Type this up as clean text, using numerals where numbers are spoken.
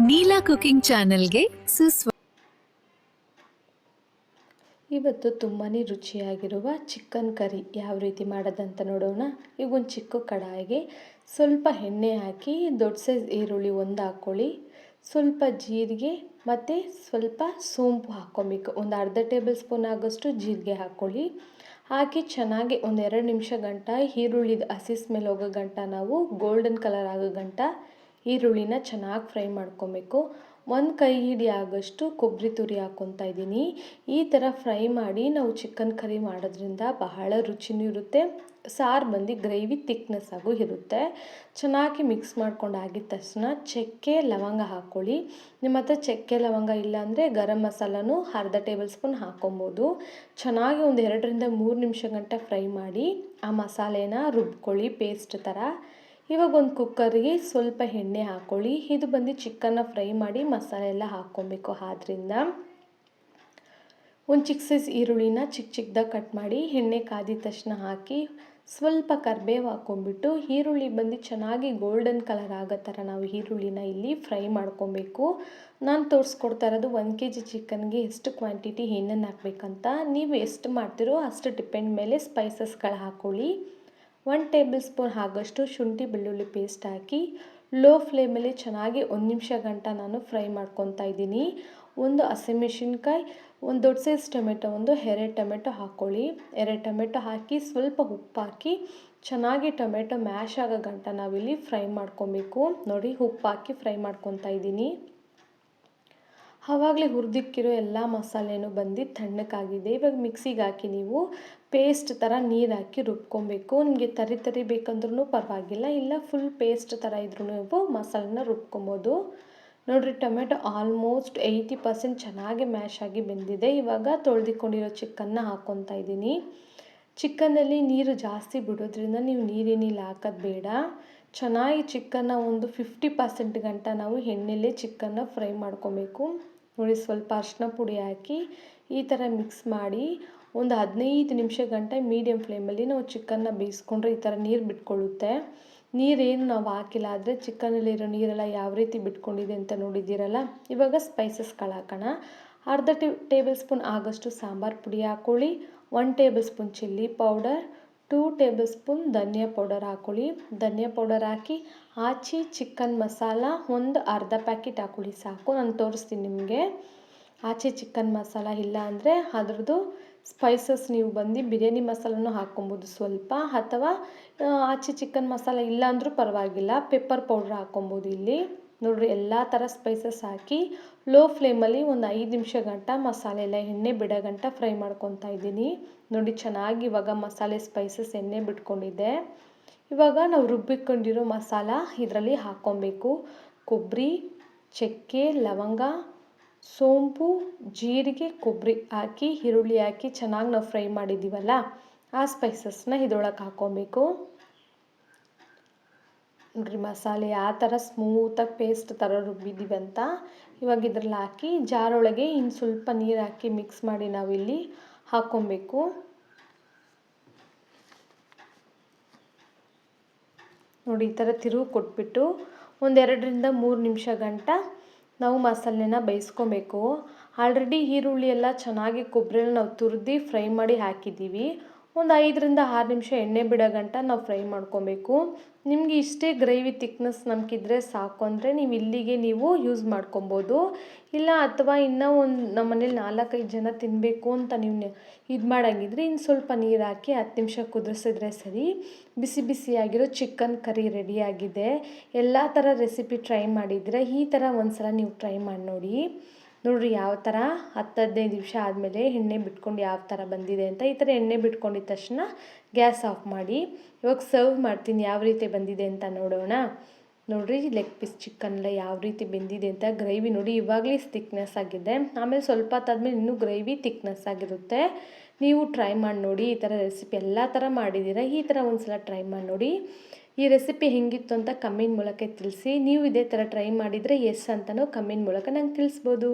Neela cooking ಚಾನೆಲ್ಗೆ ಇವತ್ತು ತುಂಬಾ ರುಚಿಯಾಗಿರುವ ಚಿಕನ್ ಕರಿ ಯಾವ ರೀತಿ ಮಾಡೋದಂತ ನೋಡೋಣ. ಈಗ ಒಂದು ಚಿಕ್ಕ ಕಡಾಯಿಗೆ ಸ್ವಲ್ಪ ಎಣ್ಣೆ ಹಾಕಿ ದೊಡ್ಡ ಸೈಜ್ ಈರುಳ್ಳಿ ಒಂದು ಹಾಕ್ಕೊಳ್ಳಿ, ಸ್ವಲ್ಪ ಜೀರಿಗೆ ಮತ್ತು ಸ್ವಲ್ಪ ಸೋಂಪು ಹಾಕ್ಕೊಬೇಕು. ಒಂದು ಅರ್ಧ ಟೇಬಲ್ ಸ್ಪೂನ್ ಆಗೋಷ್ಟು ಜೀರಿಗೆ ಹಾಕ್ಕೊಳ್ಳಿ. ಹಾಕಿ ಚೆನ್ನಾಗಿ ಒಂದು 2 ನಿಮಿಷ ಗಂಟ ಈರುಳ್ಳಿದ ಹಸಿ ಸ್ಮೆಲ್ ಹೋಗೋ ಗಂಟ ನಾವು ಗೋಲ್ಡನ್ ಕಲರ್ ಆಗೋ ಗಂಟ ಈರುಳ್ಳಿನ ಚೆನ್ನಾಗಿ ಫ್ರೈ ಮಾಡ್ಕೊಬೇಕು. ಒಂದು ಕೈ ಹಿಡಿ ಆಗೋಷ್ಟು ಕೊಬ್ಬರಿ ತುರಿ ಹಾಕ್ಕೊತಾ ಇದ್ದೀನಿ. ಈ ಥರ ಫ್ರೈ ಮಾಡಿ ನಾವು ಚಿಕನ್ ಕರಿ ಮಾಡೋದ್ರಿಂದ ಬಹಳ ರುಚಿನೂ ಇರುತ್ತೆ, ಸಾರು ಬಂದು ಗ್ರೇವಿ ತಿಕ್ನೆಸ್ ಆಗು ಇರುತ್ತೆ. ಚೆನ್ನಾಗಿ ಮಿಕ್ಸ್ ಮಾಡ್ಕೊಂಡು ಆಗಿದ ತಕ್ಷಣ ಚಕ್ಕೆ ಲವಂಗ ಹಾಕ್ಕೊಳ್ಳಿ. ನಿಮ್ಮ ಹತ್ರ ಚಕ್ಕೆ ಲವಂಗ ಇಲ್ಲಾಂದರೆ ಗರಂ ಮಸಾಲನೂ ಅರ್ಧ ಟೇಬಲ್ ಸ್ಪೂನ್ ಹಾಕ್ಕೊಬೋದು. ಚೆನ್ನಾಗಿ ಒಂದು 2-3 ನಿಮಿಷ ಗಂಟ ಫ್ರೈ ಮಾಡಿ ಆ ಮಸಾಲೆನ ರುಬ್ಕೊಳ್ಳಿ ಪೇಸ್ಟ್ ಥರ. ಇವಾಗ ಒಂದು ಕುಕ್ಕರಿಗೆ ಸ್ವಲ್ಪ ಎಣ್ಣೆ ಹಾಕ್ಕೊಳ್ಳಿ. ಇದು ಬಂದು ಚಿಕನ್ನ ಫ್ರೈ ಮಾಡಿ ಮಸಾಲೆ ಎಲ್ಲ ಹಾಕ್ಕೊಬೇಕು. ಆದ್ದರಿಂದ ಒಂದು ಚಿಕ್ಕ ಸೈಜ್ ಈರುಳ್ಳಿನ ಚಿಕ್ಕದಾಗಿ ಕಟ್ ಮಾಡಿ ಎಣ್ಣೆ ಕಾದಿದ ತಕ್ಷಣ ಹಾಕಿ ಸ್ವಲ್ಪ ಕರಿಬೇವು ಹಾಕ್ಕೊಂಬಿಟ್ಟು ಈರುಳ್ಳಿ ಬಂದು ಚೆನ್ನಾಗಿ ಗೋಲ್ಡನ್ ಕಲರ್ ಆಗೋ ಥರ ನಾವು ಈರುಳ್ಳಿನ ಇಲ್ಲಿ ಫ್ರೈ ಮಾಡ್ಕೊಬೇಕು. ನಾನು ತೋರಿಸ್ಕೊಡ್ತಾ ಇರೋದು 1 kg ಚಿಕನ್ಗೆ ಎಷ್ಟು ಕ್ವಾಂಟಿಟಿ ಏನೇನು ಹಾಕಬೇಕಂತ. ನೀವು ಎಷ್ಟು ಮಾಡ್ತೀರೋ ಅಷ್ಟು ಡಿಪೆಂಡ್ ಮೇಲೆ ಸ್ಪೈಸಸ್ಗಳು ಹಾಕ್ಕೊಳ್ಳಿ. 1 ಟೇಬಲ್ ಸ್ಪೂನ್ ಆಗೋಷ್ಟು ಶುಂಠಿ ಬೆಳ್ಳುಳ್ಳಿ ಪೇಸ್ಟ್ ಹಾಕಿ ಲೋ ಫ್ಲೇಮಲ್ಲಿ ಚೆನ್ನಾಗಿ 1 ನಿಮಿಷ ಗಂಟ ನಾನು ಫ್ರೈ ಮಾಡ್ಕೊತಾ ಇದ್ದೀನಿ. ಒಂದು ಹಸಿಮೆಣಸಿನ್ಕಾಯಿ, ಒಂದು ದೊಡ್ಡ ಸೈಜ್ ಟೊಮೆಟೊ, ಒಂದು 2 ಟೊಮೆಟೊ ಹಾಕ್ಕೊಳ್ಳಿ. 2 ಟೊಮೆಟೊ ಹಾಕಿ ಸ್ವಲ್ಪ ಉಪ್ಪು ಹಾಕಿ ಚೆನ್ನಾಗಿ ಟೊಮೆಟೊ ಮ್ಯಾಶ್ ಆಗೋ ಗಂಟ ನಾವಿಲ್ಲಿ ಫ್ರೈ ಮಾಡ್ಕೊಬೇಕು. ನೋಡಿ, ಉಪ್ಪು ಹಾಕಿ ಫ್ರೈ ಮಾಡ್ಕೊತಾ ಇದ್ದೀನಿ. ಆವಾಗಲೇ ಹುರಿದಿಕ್ಕಿರೋ ಎಲ್ಲ ಮಸಾಲೆನೂ ಬಂದು ತಣ್ಣಕ್ಕಾಗಿದೆ. ಇವಾಗ ಮಿಕ್ಸಿಗೆ ಹಾಕಿ ನೀವು ಪೇಸ್ಟ್ ಥರ ನೀರು ಹಾಕಿ ರುಬ್ಕೊಬೇಕು. ನಿಮಗೆ ತರಿ ಬೇಕಂದ್ರೂ ಪರವಾಗಿಲ್ಲ, ಇಲ್ಲ ಫುಲ್ ಪೇಸ್ಟ್ ಥರ ಇದ್ರೂ ನೀವು ಮಸಾಲೆನ ರುಬ್ಕೊಬೋದು. ನೋಡಿರಿ, ಟೊಮೆಟೊ ಆಲ್ಮೋಸ್ಟ್ 80% ಚೆನ್ನಾಗಿ ಮ್ಯಾಶ್ ಆಗಿ ಬೆಂದಿದೆ. ಇವಾಗ ತೊಳೆದಿಕೊಂಡಿರೋ ಚಿಕನ್ನ ಹಾಕ್ಕೊತಾ ಇದ್ದೀನಿ. ಚಿಕನ್ನಲ್ಲಿ ನೀರು ಜಾಸ್ತಿ ಬಿಡೋದ್ರಿಂದ ನೀವು ನೀರೇನಿಲ್ಲ ಹಾಕೋದು ಬೇಡ. ಚೆನ್ನಾಗಿ ಚಿಕನ್ನ ಒಂದು 50% ಗಂಟ ನಾವು ಎಣ್ಣೆಲೇ ಚಿಕನ್ನ ಫ್ರೈ ಮಾಡ್ಕೊಬೇಕು. ನೋಡಿ, ಸ್ವಲ್ಪ ಅರಿಶಿನ ಪುಡಿ ಹಾಕಿ ಈ ಥರ ಮಿಕ್ಸ್ ಮಾಡಿ ಒಂದು 15 ನಿಮಿಷ ಗಂಟ ಮೀಡಿಯಮ್ ಫ್ಲೇಮಲ್ಲಿ ನಾವು ಚಿಕನ್ನ ಬೇಯಿಸ್ಕೊಂಡ್ರೆ ಈ ಥರ ನೀರು ಬಿಟ್ಕೊಳ್ಳುತ್ತೆ. ನೀರೇನು ನಾವು ಹಾಕಿಲ್ಲ, ಆದರೆ ಚಿಕನಲ್ಲಿರೋ ನೀರೆಲ್ಲ ಯಾವ ರೀತಿ ಬಿಟ್ಕೊಂಡಿದೆ ಅಂತ ನೋಡಿದ್ದೀರಲ್ಲ. ಇವಾಗ ಸ್ಪೈಸಸ್ಗಳು ಹಾಕೋಣ. ಅರ್ಧ ಟೇಬಲ್ ಸ್ಪೂನ್ ಆಗೋಷ್ಟು ಸಾಂಬಾರು ಪುಡಿ ಹಾಕ್ಕೊಳ್ಳಿ. 1 table spoon chilli powder, 2 table spoon ಧನಿಯಾ ಪೌಡರ್ ಹಾಕ್ಕೊಳ್ಳಿ. ಧನಿಯಾ ಪೌಡರ್ ಹಾಕಿ ಆಚಿ ಚಿಕನ್ ಮಸಾಲ ಒಂದು ಅರ್ಧ ಪ್ಯಾಕೆಟ್ ಹಾಕ್ಕೊಳ್ಳಿ ಸಾಕು. ನಾನು ತೋರಿಸ್ತೀನಿ ನಿಮಗೆ. ಆಚೆ ಚಿಕನ್ ಮಸಾಲ ಇಲ್ಲ ಅಂದರೆ ಅದ್ರದ್ದು ಸ್ಪೈಸಸ್ ನೀವು ಬಂದು ಬಿರಿಯಾನಿ ಮಸಾಲನೂ ಹಾಕ್ಕೊಬೋದು ಸ್ವಲ್ಪ, ಅಥವಾ ಆಚೆ ಚಿಕನ್ ಮಸಾಲ ಇಲ್ಲ ಅಂದರೂ ಪರವಾಗಿಲ್ಲ, ಪೆಪ್ಪರ್ ಪೌಡ್ರ್ ಹಾಕ್ಕೊಬೋದು ಇಲ್ಲಿ. ನೋಡಿರಿ, ಎಲ್ಲ ಥರ ಸ್ಪೈಸಸ್ ಹಾಕಿ ಲೋ ಫ್ಲೇಮಲ್ಲಿ ಒಂದು 5 ನಿಮಿಷ ಗಂಟ ಮಸಾಲೆ ಎಲ್ಲ ಎಣ್ಣೆ ಬಿಡೋ ಗಂಟ ಫ್ರೈ ಮಾಡ್ಕೊತಾ ಇದ್ದೀನಿ. ನೋಡಿ, ಚೆನ್ನಾಗಿ ಇವಾಗ ಮಸಾಲೆ ಸ್ಪೈಸಸ್ ಎಣ್ಣೆ ಬಿಟ್ಕೊಂಡಿದ್ದೆ. ಇವಾಗ ನಾವು ರುಬ್ಬಿಕೊಂಡಿರೋ ಮಸಾಲ ಇದರಲ್ಲಿ ಹಾಕ್ಕೊಬೇಕು. ಕೊಬ್ಬರಿ, ಚಕ್ಕೆ, ಲವಂಗ, ಸೋಂಪು, ಜೀರಿಗೆ, ಕೊಬ್ಬರಿ ಹಾಕಿ ಈರುಳ್ಳಿ ಹಾಕಿ ಚೆನ್ನಾಗಿ ನಾವು ಫ್ರೈ ಮಾಡಿದ್ದೀವಲ್ಲ, ಆ ಸ್ಪೈಸಸ್ನ ಇದರೊಳಗೆ ಹಾಕ್ಕೊಬೇಕು. ನೋಡಿರಿ, ಮಸಾಲೆ ಯಾವ ಥರ ಸ್ಮೂತಾಗಿ ಪೇಸ್ಟ್ ಥರ ರುಬ್ಬಿದ್ದೀವಿ ಅಂತ. ಇವಾಗ ಇದ್ರಲ್ಲಿ ಹಾಕಿ ಜಾರೊಳಗೆ ಇನ್ನು ಸ್ವಲ್ಪ ನೀರು ಹಾಕಿ ಮಿಕ್ಸ್ ಮಾಡಿ ನಾವಿಲ್ಲಿ ಹಾಕ್ಕೊಬೇಕು. ನೋಡಿ, ಈ ಥರ ತಿರುವು ಕೊಟ್ಬಿಟ್ಟು ಒಂದು 2-3 ನಿಮಿಷ ಗಂಟ ನಾವು ಮಸಾಲೆನ ಬೇಯಿಸ್ಕೊಬೇಕು. ಆಲ್ರೆಡಿ ಈರುಳ್ಳಿ ಎಲ್ಲ ಚೆನ್ನಾಗಿ ಕೊಬ್ಬರಿನ ನಾವು ತುರಿದು ಫ್ರೈ ಮಾಡಿ ಹಾಕಿದ್ದೀವಿ. ಒಂದು 5-6 ನಿಮಿಷ ಎಣ್ಣೆ ಬಿಡೋ ಗಂಟ ನಾವು ಫ್ರೈ ಮಾಡ್ಕೊಬೇಕು. ನಿಮಗೆ ಇಷ್ಟೇ ಗ್ರೇವಿ ತಿಕ್ನೆಸ್ ನಮಗಿದ್ರೆ ಸಾಕು ಅಂದರೆ ನೀವು ಇಲ್ಲಿಗೆ ನೀವು ಯೂಸ್ ಮಾಡ್ಕೊಬೋದು. ಇಲ್ಲ, ಅಥವಾ ಇನ್ನೂ ನಮ್ಮ ಮನೇಲಿ 4-5 ಜನ ತಿನ್ನಬೇಕು ಅಂತ ನೀವು ಇದು ಮಾಡೋಂಗಿದ್ರೆ ಇನ್ನು ಸ್ವಲ್ಪ ನೀರು ಹಾಕಿ 10 ನಿಮಿಷ ಕುದಿಸಿದ್ರೆ ಸರಿ. ಬಿಸಿ ಬಿಸಿಯಾಗಿರೋ ಚಿಕನ್ ಕರಿ ರೆಡಿಯಾಗಿದೆ. ಎಲ್ಲ ಥರ ರೆಸಿಪಿ ಟ್ರೈ ಮಾಡಿದರೆ ಈ ಥರ ಒಂದು ಸಲ ನೀವು ಟ್ರೈ ಮಾಡಿ ನೋಡಿ. ನೋಡಿರಿ, ಯಾವ ಥರ 10-15 ನಿಮಿಷ ಆದಮೇಲೆ ಎಣ್ಣೆ ಬಿಟ್ಕೊಂಡು ಯಾವ ಥರ ಬಂದಿದೆ ಅಂತ. ಈ ಥರ ಎಣ್ಣೆ ಬಿಟ್ಕೊಂಡಿದ್ದ ತಕ್ಷಣ ಗ್ಯಾಸ್ ಆಫ್ ಮಾಡಿ. ಇವಾಗ ಸರ್ವ್ ಮಾಡ್ತೀನಿ, ಯಾವ ರೀತಿ ಬಂದಿದೆ ಅಂತ ನೋಡೋಣ. ನೋಡಿರಿ, ಲೆಗ್ ಪೀಸ್ ಚಿಕನ್ ಎಲ್ಲ ಯಾವ ರೀತಿ ಬೆಂದಿದೆ ಅಂತ. ಗ್ರೇವಿ ನೋಡಿ ಇವಾಗಲೇ ಥಿಕ್ನೆಸ್ ಆಗಿದೆ, ಆಮೇಲೆ ಸ್ವಲ್ಪ ಹೊತ್ತಾದ್ಮೇಲೆ ಇನ್ನೂ ಗ್ರೇವಿ ಥಿಕ್ನೆಸ್ ಆಗಿರುತ್ತೆ. ನೀವು ಟ್ರೈ ಮಾಡಿ ನೋಡಿ. ಈ ಥರ ರೆಸಿಪಿ ಎಲ್ಲ ಥರ ಮಾಡಿದ್ದೀರಾ, ಈ ಥರ ಒಂದು ಸಲ ಟ್ರೈ ಮಾಡಿ ನೋಡಿ. ಈ ರೆಸಿಪಿ ಹೆಂಗಿತ್ತು ಅಂತ ಕಮೆಂಟ್ ಮೂಲಕ ತಿಳಿಸಿ. ನೀವು ಇದೇ ಥರ ಟ್ರೈ ಮಾಡಿದರೆ ಎಸ್ ಅಂತಲೂ ಕಮೆಂಟ್ ಮೂಲಕ ನಂಗೆ ತಿಳಿಸ್ಬೋದು.